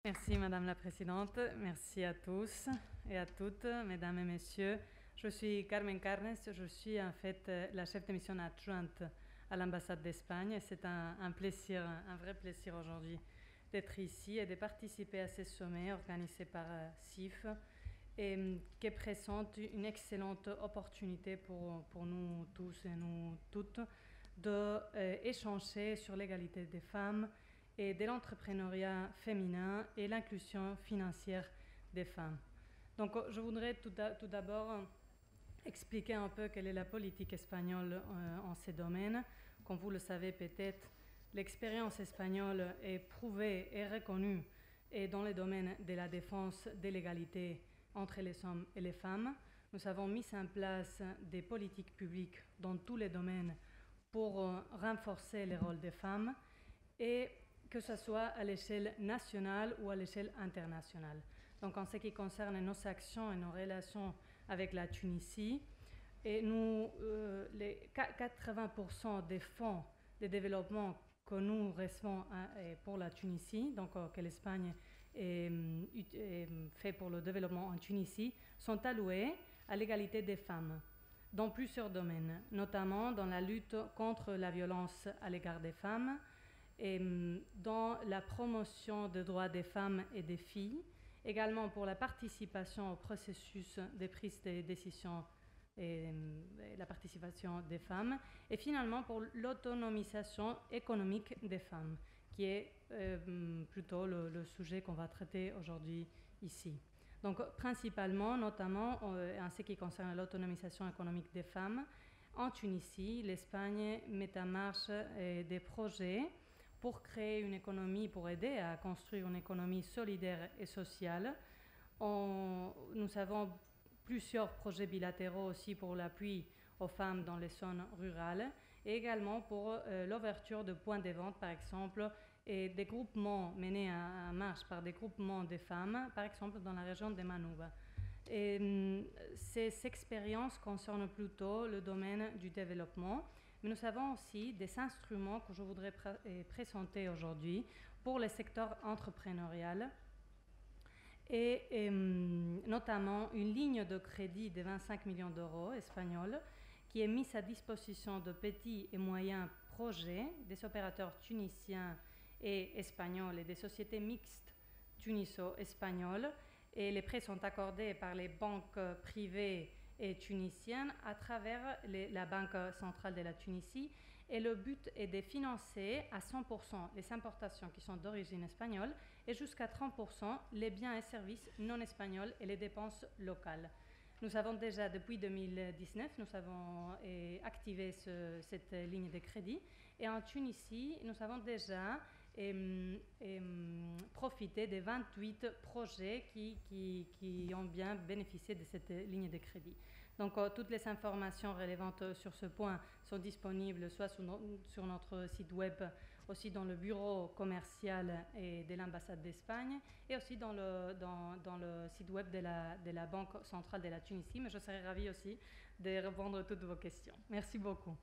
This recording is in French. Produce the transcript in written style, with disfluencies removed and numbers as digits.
Merci Madame la Présidente, merci à tous et à toutes, Mesdames et Messieurs. Je suis Carmen Carnes, je suis en fait la chef de mission adjointe à l'ambassade d'Espagne. C'est un plaisir, un vrai plaisir aujourd'hui d'être ici et de participer à ce sommet organisé par CIF et qui présente une excellente opportunité pour nous tous et nous toutes d'échanger sur l'égalité des femmes et de l'entrepreneuriat féminin et l'inclusion financière des femmes. Donc je voudrais tout d'abord expliquer un peu quelle est la politique espagnole en ces domaines. Comme vous le savez peut-être, l'expérience espagnole est prouvée et reconnue et dans le domaine de la défense de l'égalité entre les hommes et les femmes. Nous avons mis en place des politiques publiques dans tous les domaines pour renforcer le rôle des femmes et que ce soit à l'échelle nationale ou à l'échelle internationale. Donc en ce qui concerne nos actions et nos relations avec la Tunisie, et nous, les 80% des fonds de développement que nous recevons pour la Tunisie, donc que l'Espagne fait pour le développement en Tunisie, sont alloués à l'égalité des femmes dans plusieurs domaines, notamment dans la lutte contre la violence à l'égard des femmes, et dans la promotion des droits des femmes et des filles, également pour la participation au processus de prise de décision et la participation des femmes, et finalement pour l'autonomisation économique des femmes, qui est plutôt le sujet qu'on va traiter aujourd'hui ici. Donc principalement, notamment en ce qui concerne l'autonomisation économique des femmes, en Tunisie, l'Espagne met en marche des projets pour créer une économie, pour aider à construire une économie solidaire et sociale. Nous avons plusieurs projets bilatéraux aussi pour l'appui aux femmes dans les zones rurales et également pour l'ouverture de points de vente, par exemple, et des groupements menés en marche par des groupements de femmes, par exemple dans la région de Manouba. Et ces expériences concernent plutôt le domaine du développement. Mais nous avons aussi des instruments que je voudrais présenter aujourd'hui pour le secteur entrepreneurial et notamment une ligne de crédit de 25 millions d'euros espagnols qui est mise à disposition de petits et moyens projets des opérateurs tunisiens et espagnols et des sociétés mixtes tuniso-espagnoles. Et les prêts sont accordés par les banques privées et tunisienne à travers la Banque centrale de la Tunisie. Et le but est de financer à 100% les importations qui sont d'origine espagnole et jusqu'à 30% les biens et services non espagnols et les dépenses locales. Nous avons déjà, depuis 2019, nous avons activé cette ligne de crédit. Et en Tunisie, nous avons déjà profité des 28 projets qui ont bien bénéficié de cette ligne de crédit. Donc toutes les informations relevantes sur ce point sont disponibles soit sur notre site web, aussi dans le bureau commercial de l'ambassade d'Espagne et aussi dans le site web de la Banque centrale de la Tunisie. Mais je serais ravie aussi de répondre à toutes vos questions. Merci beaucoup.